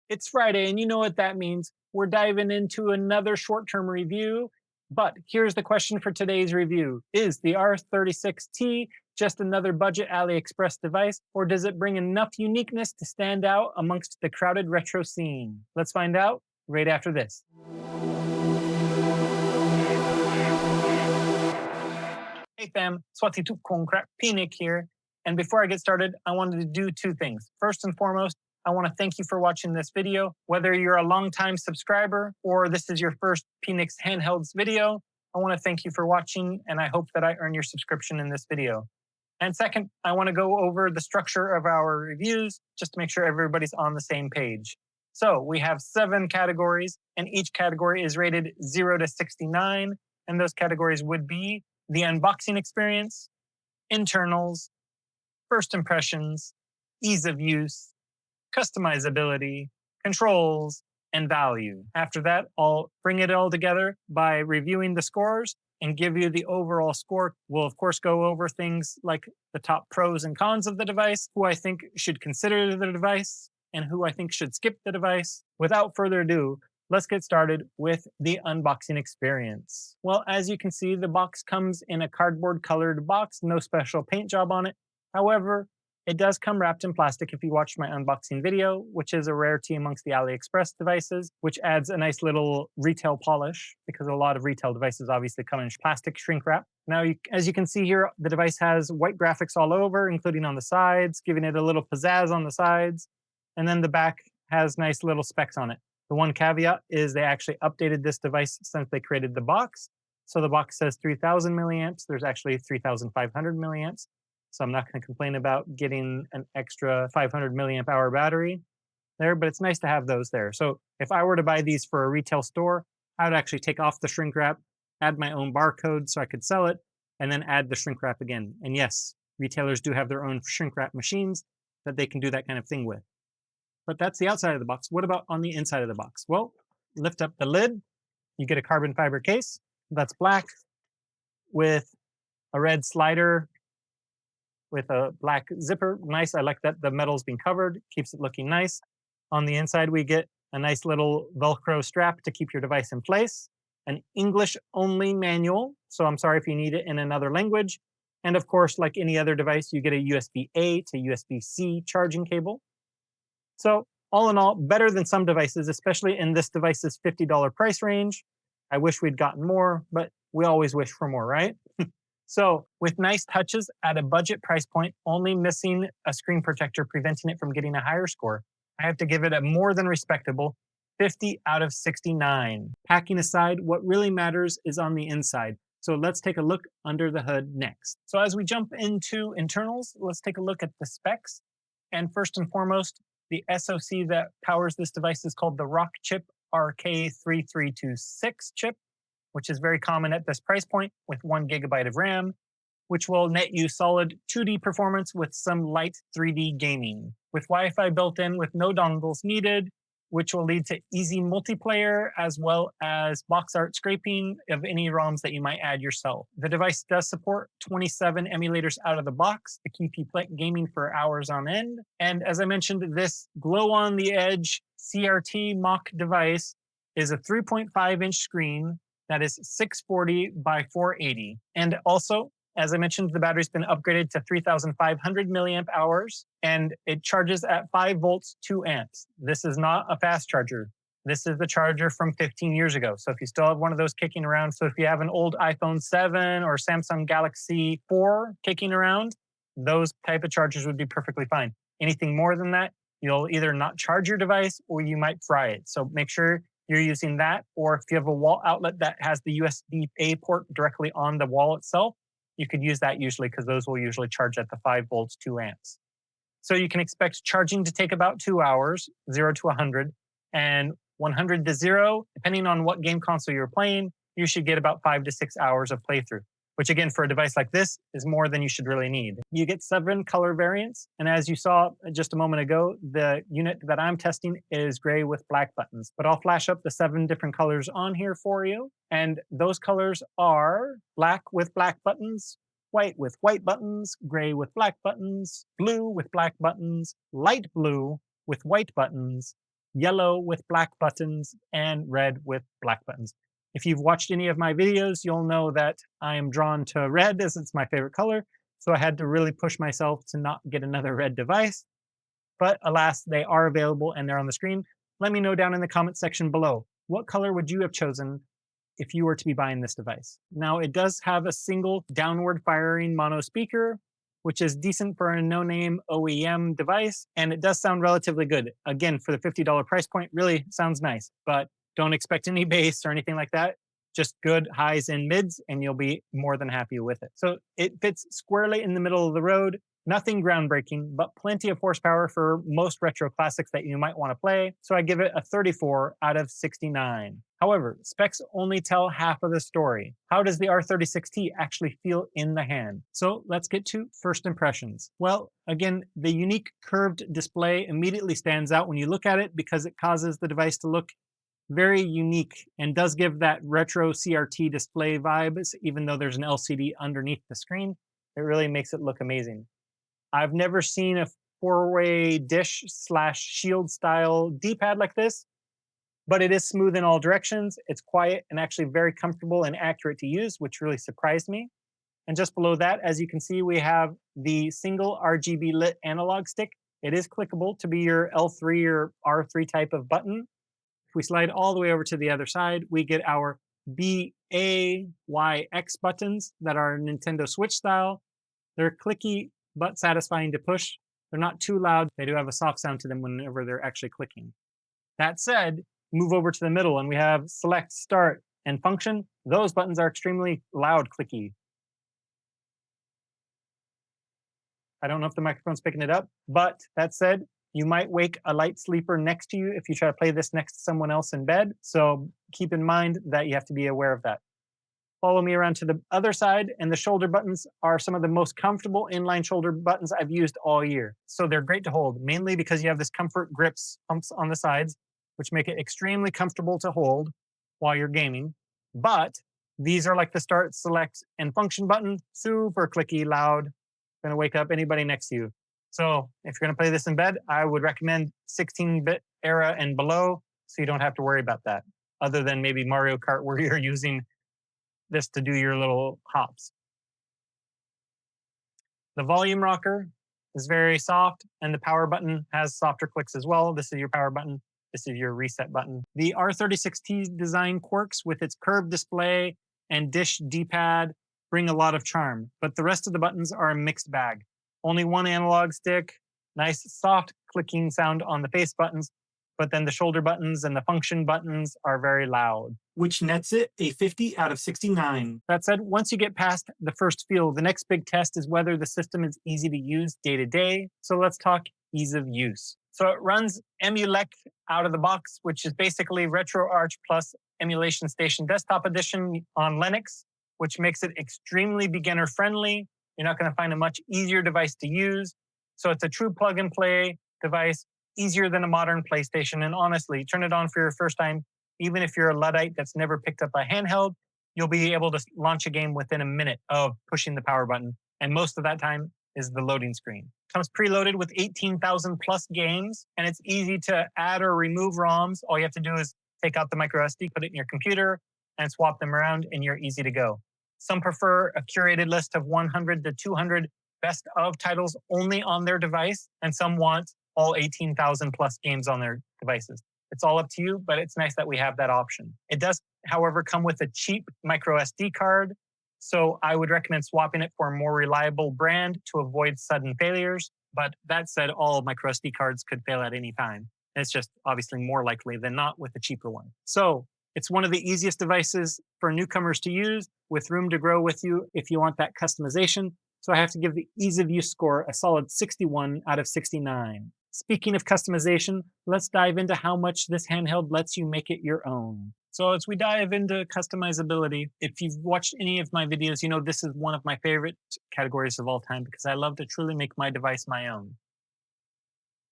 It's Friday, and you know what that means. We're diving into another short-term review. But here's the question for today's review. Is the R36T just another budget AliExpress device, or does it bring enough uniqueness to stand out amongst the crowded retro scene? Let's find out right after this. Hey fam, Swati Tukongkrak Pinik here. And before I get started, I wanted to do two things. First and foremost, I want to thank you for watching this video. Whether you're a longtime subscriber or this is your first Phoenix Handhelds video, I want to thank you for watching, and I hope that I earn your subscription in this video. And second, I want to go over the structure of our reviews just to make sure everybody's on the same page. So we have 7 categories, and each category is rated 0 to 69, and those categories would be the unboxing experience, internals, first impressions, ease of use, customizability, controls, and value. After that, I'll bring it all together by reviewing the scores and give you the overall score. We'll, of course, go over things like the top pros and cons of the device, who I think should consider the device, and who I think should skip the device. Without further ado, let's get started with the unboxing experience. Well, as you can see, the box comes in a cardboard colored box, no special paint job on it. However, it does come wrapped in plastic if you watched my unboxing video, which is a rarity amongst the AliExpress devices, which adds a nice little retail polish because a lot of retail devices obviously come in plastic shrink wrap. Now, as you can see here, the device has white graphics all over, including on the sides, giving it a little pizzazz on the sides. And then the back has nice little specs on it. The one caveat is they actually updated this device since they created the box. So the box says 3000 milliamps. There's actually 3500 milliamps. So I'm not going to complain about getting an extra 500 milliamp hour battery there, but it's nice to have those there. So if I were to buy these for a retail store, I would actually take off the shrink wrap, add my own barcode so I could sell it, and then add the shrink wrap again. And yes, retailers do have their own shrink wrap machines that they can do that kind of thing with. But that's the outside of the box. What about on the inside of the box? Well, lift up the lid. You get a carbon fiber case that's black with a red slider with a black zipper. Nice. I like that the metal's being covered. Keeps it looking nice. On the inside, we get a nice little Velcro strap to keep your device in place. An English-only manual. So I'm sorry if you need it in another language. And of course, like any other device, you get a USB-A to USB-C charging cable. So all in all, better than some devices, especially in this device's $50 price range. I wish we'd gotten more, but we always wish for more, right? So with nice touches at a budget price point, only missing a screen protector preventing it from getting a higher score, I have to give it a more than respectable 50 out of 69. Packing aside, what really matters is on the inside. So let's take a look under the hood next. So as we jump into internals, let's take a look at the specs. And first and foremost, the SoC that powers this device is called the Rockchip RK3326 chip, which is very common at this price point with 1 GB of RAM, which will net you solid 2D performance with some light 3D gaming. With Wi-Fi built in with no dongles needed, which will lead to easy multiplayer as well as box art scraping of any ROMs that you might add yourself. The device does support 27 emulators out of the box to keep you gaming for hours on end. And as I mentioned, this glow-on-the-edge CRT mock device is a 3.5-inch screen that is 640 by 480. And also, as I mentioned, the battery's been upgraded to 3500 milliamp hours, and it charges at 5 volts, 2 amps. This is not a fast charger. This is the charger from 15 years ago. So if you still have one of those kicking around, so if you have an old iPhone 7 or Samsung Galaxy 4 kicking around, those type of chargers would be perfectly fine. Anything more than that, you'll either not charge your device or you might fry it. So make sure you're using that, or if you have a wall outlet that has the USB-A port directly on the wall itself, you could use that usually because those will usually charge at the 5 volts, 2 amps. So you can expect charging to take about 2 hours, 0 to 100, and 100 to 0, depending on what game console you're playing, you should get about 5 to 6 hours of playthrough, which again, for a device like this, is more than you should really need. You get 7 color variants, and as you saw just a moment ago, the unit that I'm testing is gray with black buttons. But I'll flash up the 7 different colors on here for you, and those colors are black with black buttons, white with white buttons, gray with black buttons, blue with black buttons, light blue with white buttons, yellow with black buttons, and red with black buttons. If you've watched any of my videos, you'll know that I am drawn to red as it's my favorite color. So I had to really push myself to not get another red device. But alas, they are available and they're on the screen. Let me know down in the comment section below. What color would you have chosen if you were to be buying this device? Now, it does have a single downward firing mono speaker, which is decent for a no-name OEM device, and it does sound relatively good. Again, for the $50 price point, really sounds nice, but don't expect any bass or anything like that. Just good highs and mids, and you'll be more than happy with it. So it fits squarely in the middle of the road. Nothing groundbreaking, but plenty of horsepower for most retro classics that you might want to play. So I give it a 34 out of 69. However, specs only tell half of the story. How does the R36T actually feel in the hand? So let's get to first impressions. Well, again, the unique curved display immediately stands out when you look at it because it causes the device to look very unique and does give that retro CRT display vibes, even though there's an LCD underneath the screen. It really makes it look amazing. I've never seen a four-way dish / shield style D-pad like this, but it is smooth in all directions. It's quiet and actually very comfortable and accurate to use, which really surprised me. And just below that, as you can see, we have the single RGB lit analog stick. It is clickable to be your L3 or R3 type of button. If we slide all the way over to the other side, we get our B, A, Y, X buttons that are Nintendo Switch style. They're clicky but satisfying to push. They're not too loud. They do have a soft sound to them whenever they're actually clicking. That said, move over to the middle and we have select, start, and function. Those buttons are extremely loud clicky. I don't know if the microphone's picking it up, but that said, you might wake a light sleeper next to you if you try to play this next to someone else in bed. So keep in mind that you have to be aware of that. Follow me around to the other side, and the shoulder buttons are some of the most comfortable inline shoulder buttons I've used all year. So they're great to hold, mainly because you have this comfort grips pumps on the sides, which make it extremely comfortable to hold while you're gaming. But these are like the start, select, and function button, super clicky, loud, gonna wake up anybody next to you. So if you're gonna play this in bed, I would recommend 16-bit era and below, so you don't have to worry about that, other than maybe Mario Kart where you're using this to do your little hops. The volume rocker is very soft, and the power button has softer clicks as well. This is your power button. This is your reset button. The R36T design quirks with its curved display and dish D-pad bring a lot of charm, but the rest of the buttons are a mixed bag. Only one analog stick, nice soft clicking sound on the face buttons, but then the shoulder buttons and the function buttons are very loud, which nets it a 50 out of 69. That said, once you get past the first feel, the next big test is whether the system is easy to use day to day. So let's talk ease of use. So it runs EmuELEC out of the box, which is basically RetroArch Plus Emulation Station Desktop Edition on Linux, which makes it extremely beginner friendly. You're not going to find a much easier device to use. So it's a true plug and play device, easier than a modern PlayStation. And honestly, turn it on for your first time. Even if you're a Luddite that's never picked up a handheld, you'll be able to launch a game within a minute of pushing the power button. And most of that time is the loading screen. Comes preloaded with 18,000 plus games, and it's easy to add or remove ROMs. All you have to do is take out the micro SD, put it in your computer, and swap them around, and you're easy to go. Some prefer a curated list of 100 to 200 best of titles only on their device, and some want all 18,000 plus games on their devices. It's all up to you, but it's nice that we have that option. It does, however, come with a cheap micro SD card, so I would recommend swapping it for a more reliable brand to avoid sudden failures. But that said, all micro SD cards could fail at any time. It's just obviously more likely than not with a cheaper one. So it's one of the easiest devices for newcomers to use, with room to grow with you if you want that customization. So I have to give the ease of use score a solid 61 out of 69. Speaking of customization, let's dive into how much this handheld lets you make it your own. So as we dive into customizability, if you've watched any of my videos, you know this is one of my favorite categories of all time because I love to truly make my device my own.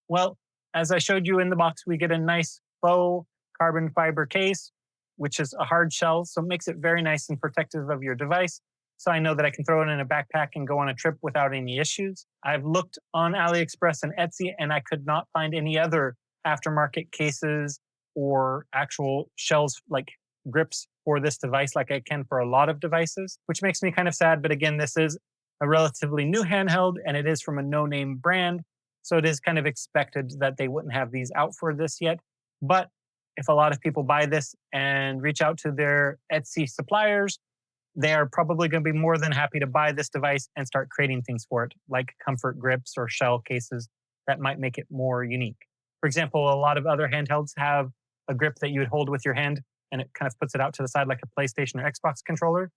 Well, as I showed you in the box, we get a nice faux carbon fiber case, which is a hard shell, so it makes it very nice and protective of your device. So I know that I can throw it in a backpack and go on a trip without any issues. I've looked on AliExpress and Etsy, and I could not find any other aftermarket cases or actual shells like grips for this device like I can for a lot of devices, which makes me kind of sad. But again, this is a relatively new handheld and it is from a no-name brand. So it is kind of expected that they wouldn't have these out for this yet. But if a lot of people buy this and reach out to their Etsy suppliers, they are probably going to be more than happy to buy this device and start creating things for it, like comfort grips or shell cases that might make it more unique. For example, a lot of other handhelds have a grip that you would hold with your hand and it kind of puts it out to the side like a PlayStation or Xbox controller.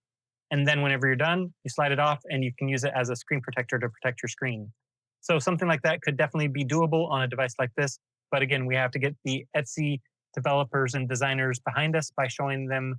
And then whenever you're done, you slide it off and you can use it as a screen protector to protect your screen. So something like that could definitely be doable on a device like this. But again, we have to get the Etsy developers and designers behind us by showing them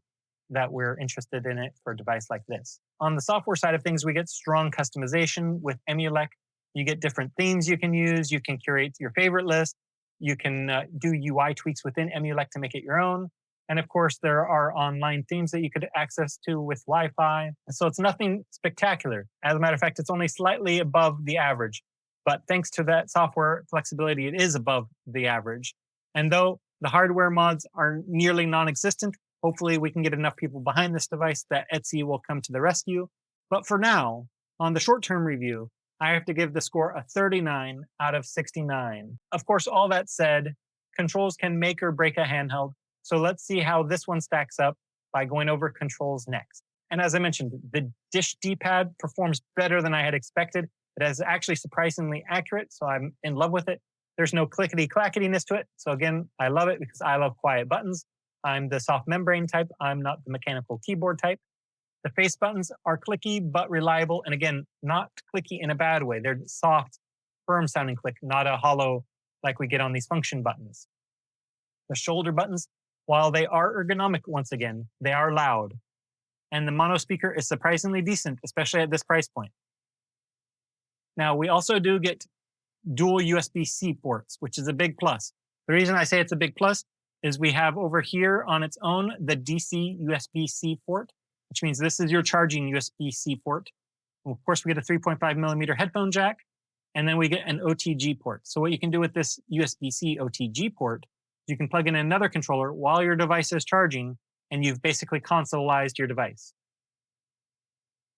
that we're interested in it for a device like this. On the software side of things, we get strong customization with EmuELEC. You get different themes you can use. You can curate your favorite list. You can do UI tweaks within EmuELEC to make it your own. And of course, there are online themes that you could access to with Wi-Fi. So it's nothing spectacular. As a matter of fact, it's only slightly above the average. But thanks to that software flexibility, it is above the average. And though the hardware mods are nearly non-existent, hopefully we can get enough people behind this device that Etsy will come to the rescue. But for now, on the short-term review, I have to give the score a 39 out of 69. Of course, all that said, controls can make or break a handheld. So let's see how this one stacks up by going over controls next. And as I mentioned, the Dish D-pad performs better than I had expected. It is actually surprisingly accurate, so I'm in love with it. There's no clickety-clacketiness to it. So again, I love it because I love quiet buttons. I'm the soft membrane type. I'm not the mechanical keyboard type. The face buttons are clicky but reliable. And again, not clicky in a bad way. They're soft, firm sounding click, not a hollow like we get on these function buttons. The shoulder buttons, while they are ergonomic once again, they are loud. And the mono speaker is surprisingly decent, especially at this price point. Now, we also do get dual USB-C ports, which is a big plus. The reason I say it's a big plus is we have over here on its own the DC USB-C port, which means this is your charging USB-C port. Of course, we get a 3.5 millimeter headphone jack, and then we get an OTG port. So what you can do with this USB-C OTG port, you can plug in another controller while your device is charging, and you've basically consoleized your device,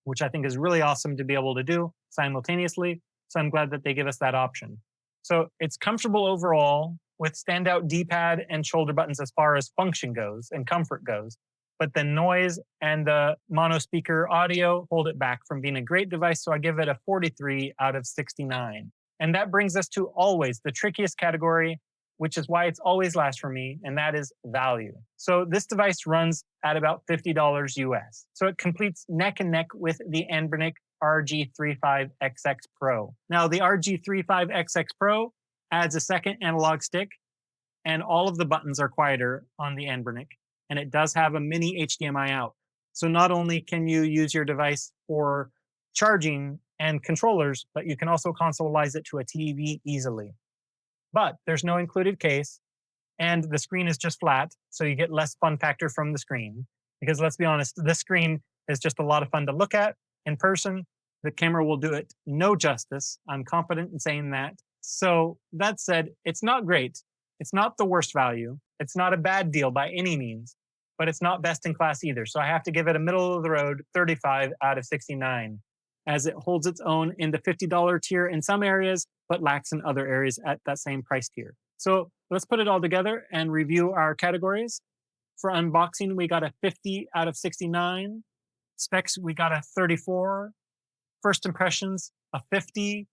which I think is really awesome to be able to do simultaneously. So I'm glad that they give us that option. So it's comfortable overall with standout D-pad and shoulder buttons as far as function goes and comfort goes. But the noise and the mono speaker audio hold it back from being a great device. So I give it a 43 out of 69. And that brings us to always the trickiest category, which is why it's always last for me, and that is value. So this device runs at about $50 US. So it completes neck and neck with the Anbernic RG35XX Pro. Now, the RG35XX Pro adds a second analog stick, and all of the buttons are quieter on the Anbernic, and it does have a mini HDMI out. So not only can you use your device for charging and controllers, but you can also consoleize it to a TV easily. But there's no included case, and the screen is just flat, so you get less fun factor from the screen. Because let's be honest, this screen is just a lot of fun to look at in person. The camera will do it no justice. I'm confident in saying that. So that said, it's not great. It's not the worst value. It's not a bad deal by any means, but it's not best in class either. So I have to give it a middle of the road 35 out of 69, as it holds its own in the $50 tier in some areas, but lacks in other areas at that same price tier. So let's put it all together and review our categories. For unboxing, we got a 50 out of 69. Specs, we got a 34. First impressions, a 50.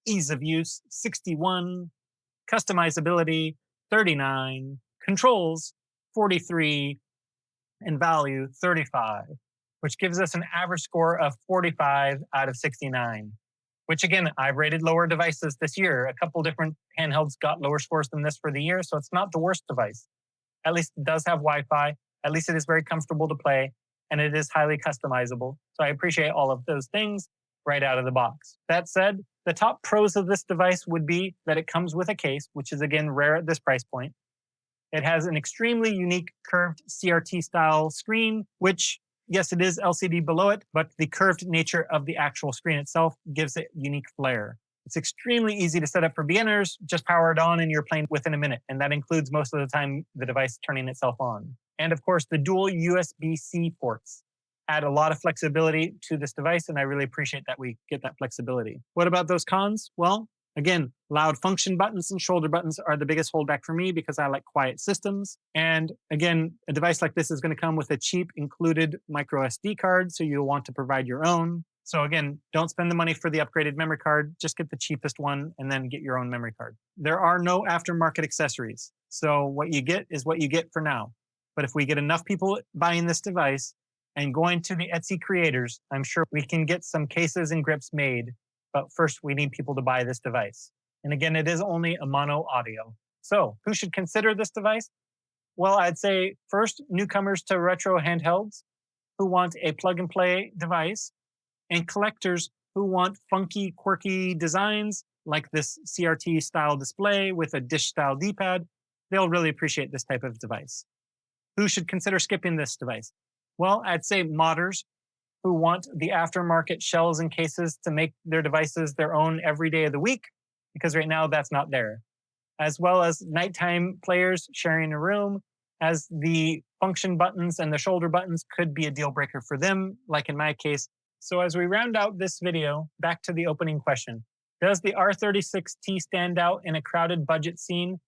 Ease of use, 61. Customizability, 39. Controls, 43. And value, 35, which gives us an average score of 45 out of 69. Which again, I've rated lower devices this year. A couple different handhelds got lower scores than this for the year, so it's not the worst device. At least it does have Wi-Fi. At least it is very comfortable to play, and it is highly customizable. So I appreciate all of those things right out of the box. That said, the top pros of this device would be that it comes with a case, which is again rare at this price point. It has an extremely unique curved CRT-style screen, which, yes, it is LCD below it, but the curved nature of the actual screen itself gives it unique flair. It's extremely easy to set up for beginners. Just power it on and you're playing within a minute. And that includes most of the time the device turning itself on. And of course, the dual USB-C ports add a lot of flexibility to this device, and I really appreciate that we get that flexibility. What about those cons? Well, again, loud function buttons and shoulder buttons are the biggest holdback for me because I like quiet systems. And again, a device like this is going to come with a cheap included micro SD card, so you'll want to provide your own. So again, don't spend the money for the upgraded memory card, just get the cheapest one and then get your own memory card. There are no aftermarket accessories. So what you get is what you get for now. But if we get enough people buying this device and going to the Etsy creators, I'm sure we can get some cases and grips made. But first, we need people to buy this device. And again, it is only a mono audio. So who should consider this device? Well, I'd say first, newcomers to retro handhelds who want a plug and play device, and collectors who want funky, quirky designs like this CRT style display with a dish style D-pad. They'll really appreciate this type of device. Who should consider skipping this device? Well, I'd say modders who want the aftermarket shells and cases to make their devices their own every day of the week, because right now that's not there. As well as nighttime players sharing a room, as the function buttons and the shoulder buttons could be a deal breaker for them, like in my case. So as we round out this video, back to the opening question. Does the R36T stand out in a crowded budget scene?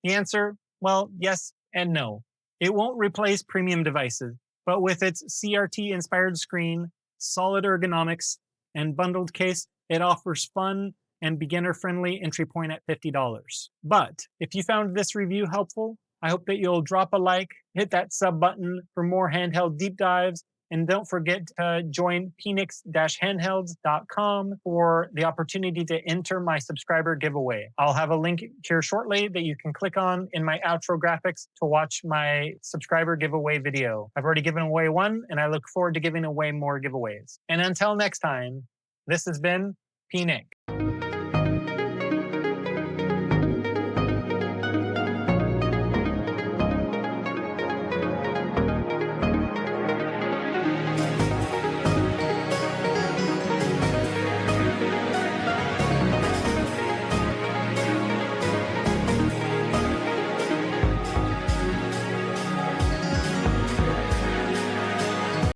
The answer, well, yes and no. It won't replace premium devices, but with its CRT-inspired screen, solid ergonomics, and bundled case, it offers fun and beginner-friendly entry point at $50. But if you found this review helpful, I hope that you'll drop a like, hit that sub button for more handheld deep dives, and don't forget to join Phoenix-Handhelds.com for the opportunity to enter my subscriber giveaway. I'll have a link here shortly that you can click on in my outro graphics to watch my subscriber giveaway video. I've already given away one, and I look forward to giving away more giveaways. And until next time, this has been Phoenix.